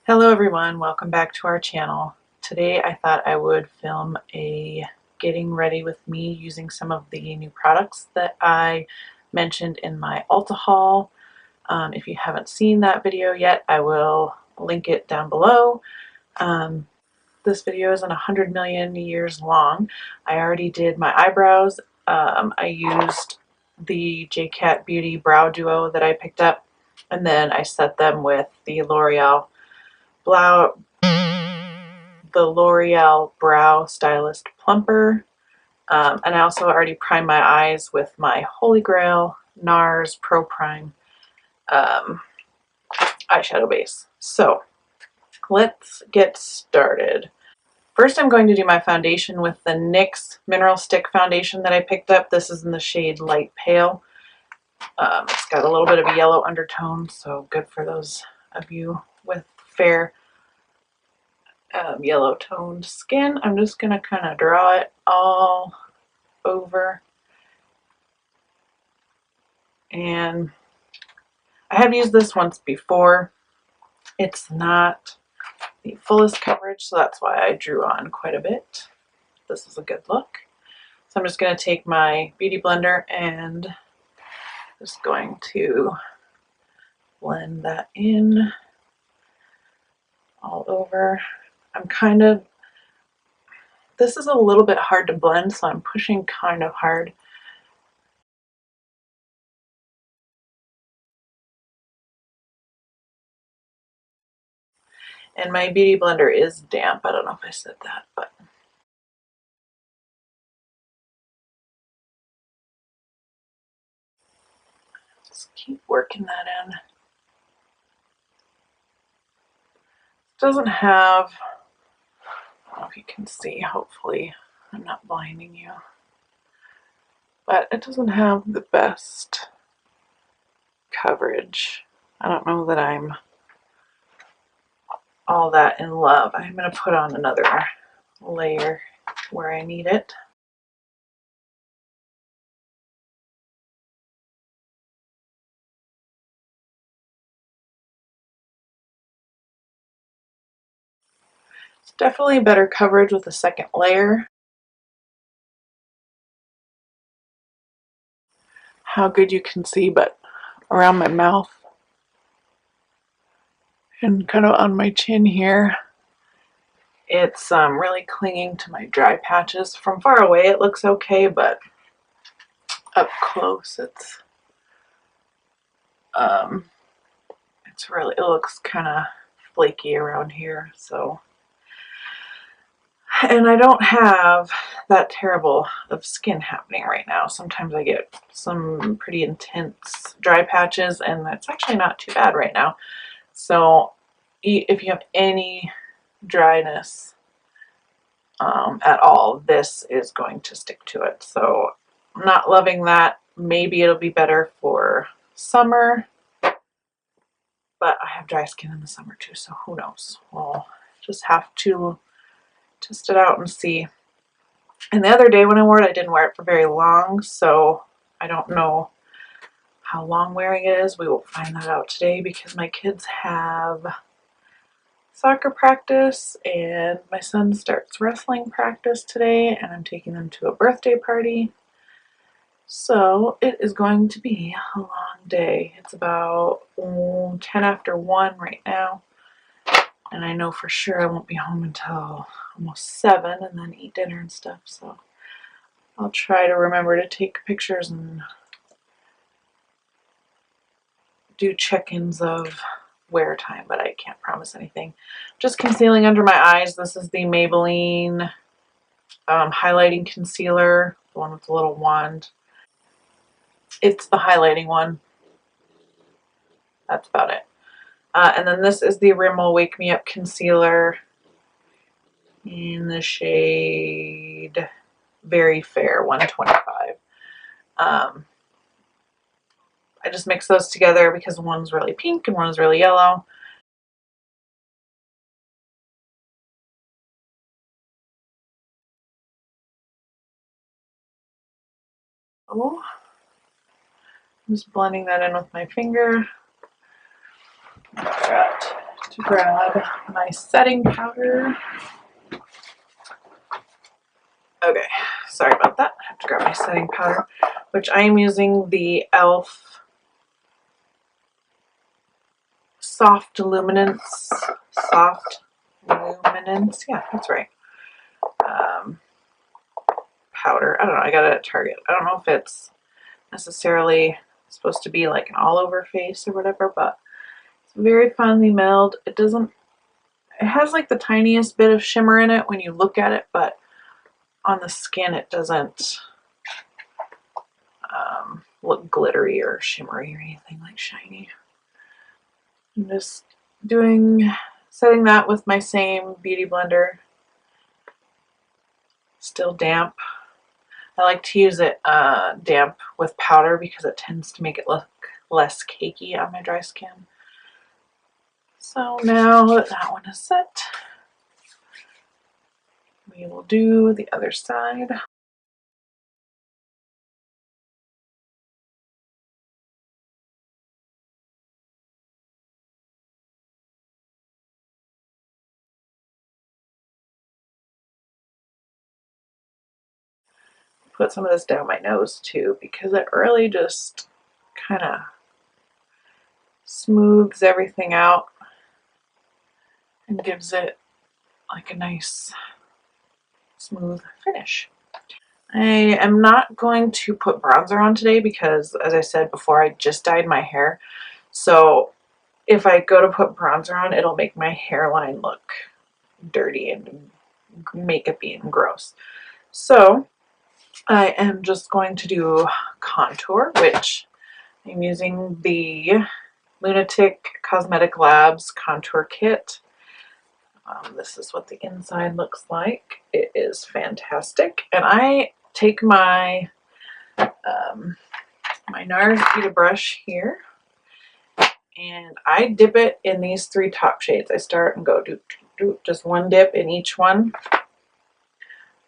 Hello everyone, welcome back to our channel. Today I thought I would film a getting ready with me using some of the new products that I mentioned in my Ulta haul. If you haven't seen that video yet, I will link it down below. This video isn't 100 million years long. I already did my eyebrows. I used the JCat Beauty Brow Duo that I picked up, and then I set them with the L'Oreal Brow Stylist Plumper. And I also already primed my eyes with my Holy Grail Nars Pro Prime eyeshadow base. So let's get started. First, I'm going to do my foundation with the NYX Mineral Stick Foundation that I picked up. This is in the shade Light Pale. It's got a little bit of a yellow undertone, so good for those of you with fair yellow toned skin. I'm just going to kind of draw it all over. And I have used this once before. It's not the fullest coverage, so that's why I drew on quite a bit. This is a good look. So I'm just going to take my beauty blender and just going to blend that in all over. This is a little bit hard to blend, so I'm pushing kind of hard. And my beauty blender is damp. I don't know if I said that, but just keep working that in. It doesn't have, I don't know if you can see, hopefully I'm not blinding you, but it doesn't have the best coverage. I don't know that I'm all that in love. I'm going to put on another layer where I need it. It's definitely better coverage with a second layer. How good you can see, but around my mouth and kind of on my chin here, it's really clinging to my dry patches. From far away it looks okay, but up close it looks kind of flaky around here. So, and I don't have that terrible of skin happening right now. Sometimes I get some pretty intense dry patches, and that's actually not too bad right now. So if you have any dryness at all, this is going to stick to it. So I'm not loving that. Maybe it'll be better for summer, but I have dry skin in the summer too, so who knows. We'll just have to test it out and see. And the other day when I wore it, I didn't wear it for very long, so I don't know how long wearing it is. We will find that out today because my kids have soccer practice and my son starts wrestling practice today, and I'm taking them to a birthday party. So it is going to be a long day. It's about 10 after 1 right now, and I know for sure I won't be home until almost 7 and then eat dinner and stuff. So I'll try to remember to take pictures and do check-ins of wear time, but I can't promise anything. Just concealing under my eyes. This is the Maybelline highlighting concealer, the one with the little wand. It's the highlighting one. That's about it. And then this is the Rimmel Wake Me Up concealer in the shade Very Fair 125. I just mix those together because one's really pink and one's really yellow. Oh, I'm just blending that in with my finger. Got to grab my setting powder. Okay, sorry about that. I have to grab my setting powder, which I am using the e.l.f. Soft Luminance. Yeah, that's right. Powder. I don't know. I got it at Target. I don't know if it's necessarily supposed to be like an all-over face or whatever, but it's very finely milled. It has like the tiniest bit of shimmer in it when you look at it, but on the skin it doesn't look glittery or shimmery or anything like shiny. I'm just setting that with my same beauty blender. Still damp. I like to use it damp with powder because it tends to make it look less cakey on my dry skin. So now that that one is set, we will do the other side. Put some of this down my nose too because it really just kind of smooths everything out and gives it like a nice smooth finish. I am not going to put bronzer on today because, as I said before, I just dyed my hair. So if I go to put bronzer on, it'll make my hairline look dirty and makeup-y and gross. So I am just going to do contour, which I'm using the Lunatick Cosmetic Labs contour kit. This is what the inside looks like. It is fantastic. And I take my my Nars Beauty brush here and I dip it in these three top shades. I start and go do just one dip in each one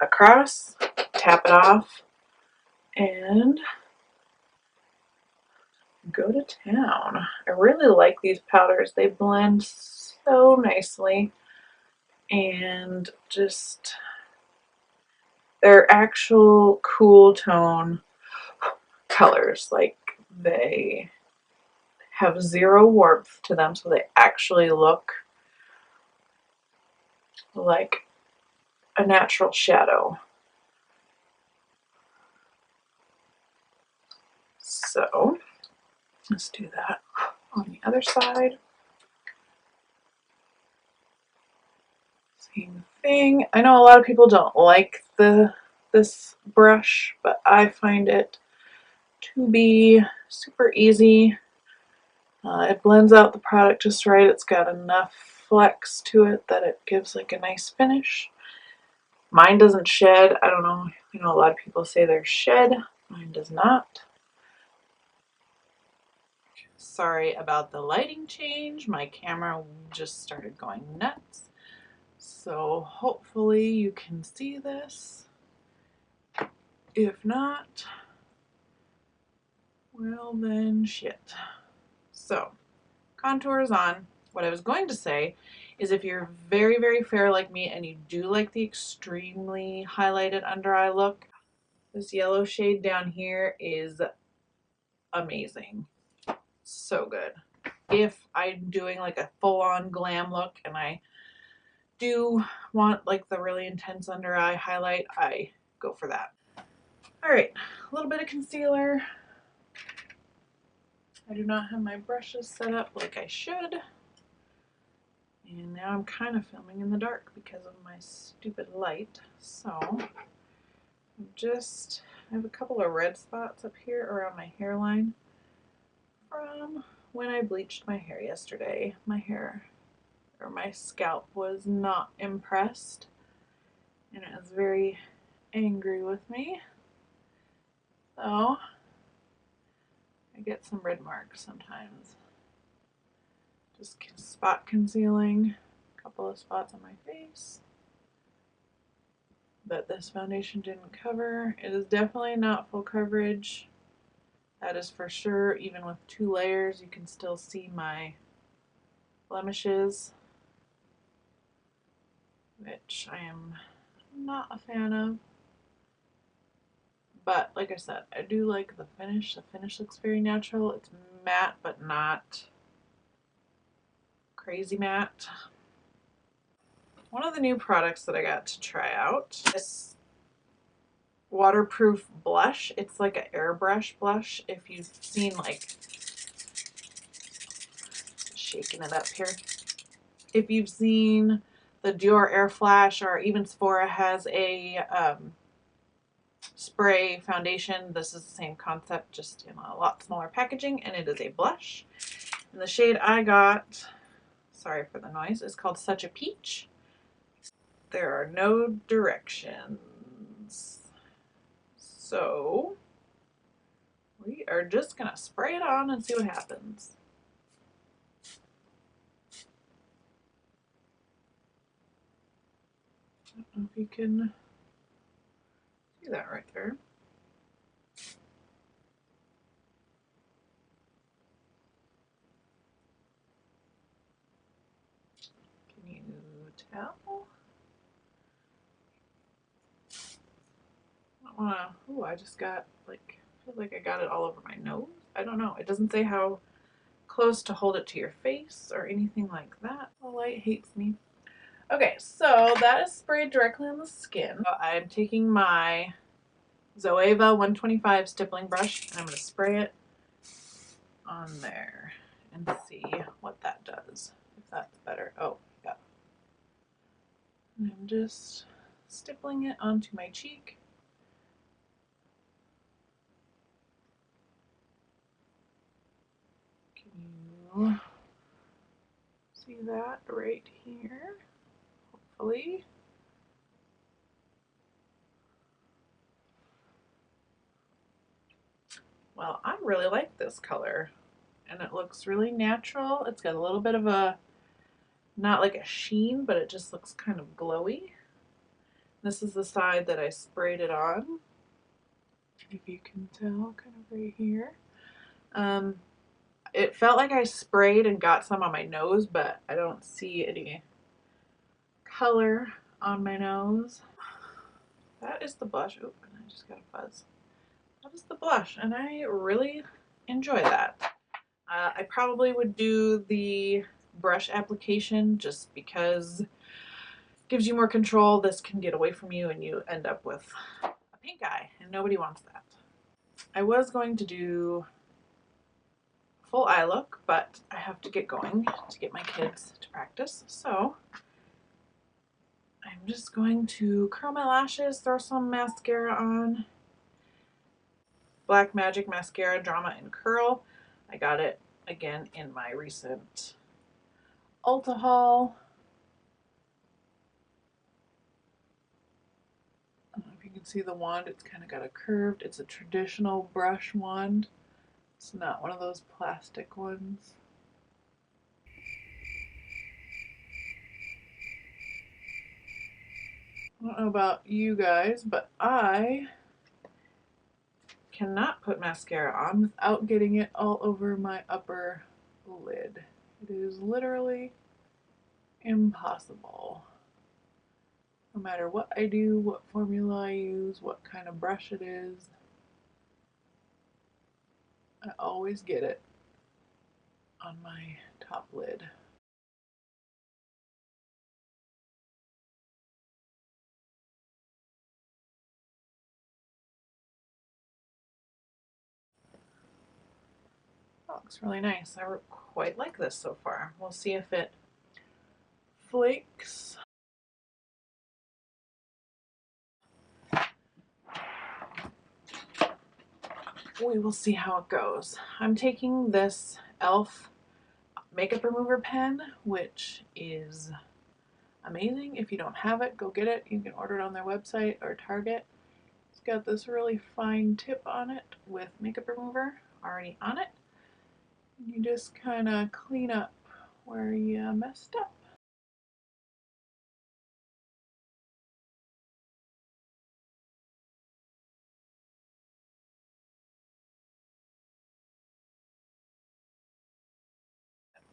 across, tap it off, and go to town. I really like these powders. They blend so nicely and just they're actual cool tone colors. Like they have zero warmth to them, so they actually look like a natural shadow. So let's do that on the other side. Same thing. I know a lot of people don't like this brush, but I find it to be super easy. It blends out the product just right. It's got enough flex to it that it gives like a nice finish. Mine doesn't shed. I don't know. You know, a lot of people say they're shed. Mine does not. Sorry about the lighting change. My camera just started going nuts. So hopefully you can see this. If not, well then shit. So contour is on. What I was going to say is if you're very, very fair like me and you do like the extremely highlighted under eye look, this yellow shade down here is amazing. So good. If I'm doing like a full-on glam look and I do want like the really intense under eye highlight, I go for that. All right, a little bit of concealer. I do not have my brushes set up like I should. And now I'm kind of filming in the dark because of my stupid light. So I have a couple of red spots up here around my hairline from when I bleached my hair yesterday. My scalp was not impressed and it was very angry with me. So I get some red marks sometimes. Just spot concealing a couple of spots on my face that this foundation didn't cover. It is definitely not full coverage. That is for sure. Even with 2 layers, you can still see my blemishes, which I am not a fan of. But like I said, I do like the finish. The finish looks very natural. It's matte, but not crazy matte. One of the new products that I got to try out, this waterproof blush. It's like an airbrush blush. If you've seen, like, shaking it up here. If you've seen the Dior Air Flash, or even Sephora has a spray foundation, this is the same concept, just in a lot smaller packaging, and it is a blush. And the shade I got, sorry for the noise, is called Such a Peach. There are no directions, so we are just gonna spray it on and see what happens. I don't know if you can see that right there. Can you tell? Oh, I just got, like, I feel like I got it all over my nose. I don't know. It doesn't say how close to hold it to your face or anything like that. The light hates me. Okay, so that is sprayed directly on the skin. I'm taking my Zoeva 125 stippling brush and I'm going to spray it on there and see what that does. If that's better. Oh, yeah. And I'm just stippling it onto my cheek. Can you see that right here? Hopefully. Well, I really like this color and it looks really natural. It's got a little bit of a, not like a sheen, but it just looks kind of glowy. This is the side that I sprayed it on. If you can tell, kind of right here. It felt like I sprayed and got some on my nose, but I don't see any color on my nose. That is the blush. Oh, and I just got a fuzz. That is the blush, and I really enjoy that. I probably would do the brush application just because it gives you more control. This can get away from you and you end up with a pink eye, and nobody wants that. I was going to do full eye look, but I have to get going to get my kids to practice. So I'm just going to curl my lashes, throw some mascara on. Black Magic Mascara Drama and Curl. I got it again in my recent Ulta haul. I don't know if you can see the wand. It's kind of got a curved, it's a traditional brush wand. It's not one of those plastic ones. I don't know about you guys, but I cannot put mascara on without getting it all over my upper lid. It is literally impossible. No matter what I do, what formula I use, what kind of brush it is, I always get it on my top lid. That looks really nice. I quite like this so far. We'll see if it flakes. We will see how it goes. I'm taking this e.l.f. makeup remover pen, which is amazing. If you don't have it, go get it. You can order it on their website or Target. It's got this really fine tip on it with makeup remover already on it. You just kind of clean up where you messed up.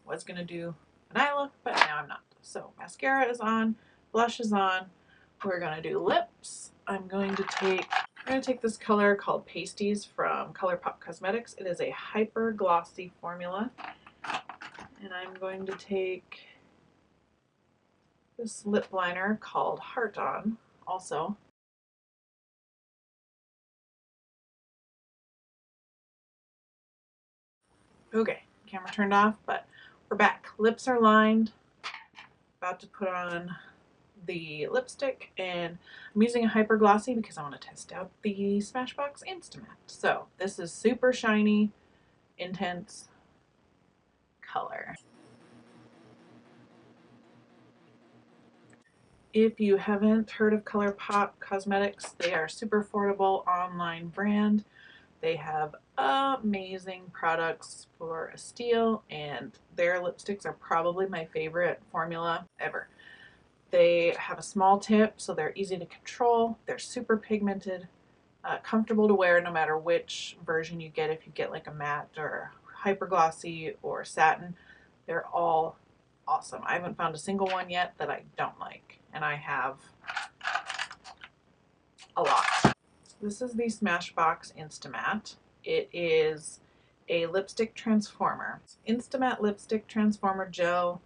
Was gonna do an eye look, but now I'm not. So mascara is on, blush is on. We're gonna do lips. I'm gonna take this color called Pasties from ColourPop Cosmetics. It is a hyper glossy formula. And I'm going to take this lip liner called Heart On also. Okay, camera turned off, but we're back. Lips are lined. About to put on the lipstick, and I'm using a hyper glossy because I want to test out the Smashbox Insta-Matte. So this is super shiny, intense color. If you haven't heard of ColourPop Cosmetics, they are a super affordable online brand. They have amazing products for a steal, and their lipsticks are probably my favorite formula ever. They have a small tip, so they're easy to control. They're super pigmented, comfortable to wear no matter which version you get. If you get like a matte or hyper glossy or satin, they're all awesome. I haven't found a single one yet that I don't like, and I have a lot. This is the Smashbox Insta-Matte. It is a lipstick transformer. Insta-Matte Lipstick Transformer Gel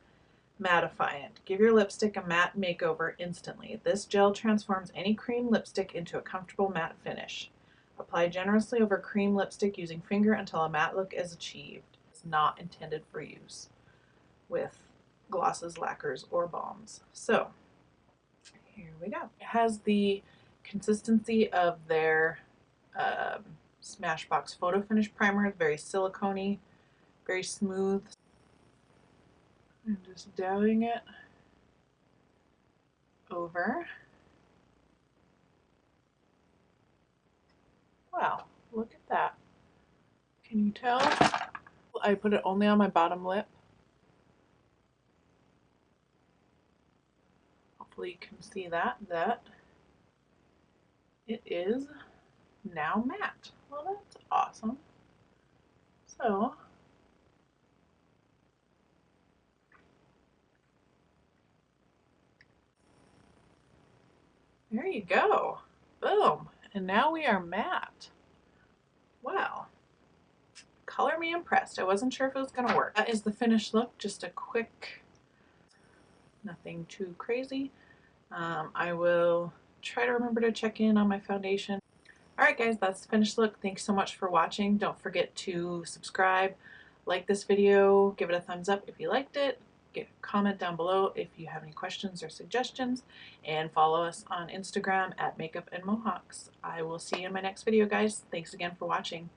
Mattifiant. Give your lipstick a matte makeover instantly. This gel transforms any cream lipstick into a comfortable matte finish. Apply generously over cream lipstick using finger until a matte look is achieved. It's not intended for use with glosses, lacquers, or balms. So here we go. It has the consistency of their Smashbox Photo Finish Primer. Very silicone-y, very smooth. I'm just dabbing it over. Wow, look at that. Can you tell? I put it only on my bottom lip. Hopefully you can see that it is now matte. Well, that's awesome. So there you go. Boom. And now we are matte. Wow. Color me impressed. I wasn't sure if it was going to work. That is the finished look. Just a quick, nothing too crazy. I will try to remember to check in on my foundation. Alright guys, that's the finished look. Thanks so much for watching. Don't forget to subscribe, like this video, give it a thumbs up if you liked it, comment down below if you have any questions or suggestions, and follow us on Instagram at Makeup and Mohawks. I will see you in my next video, guys. Thanks again for watching.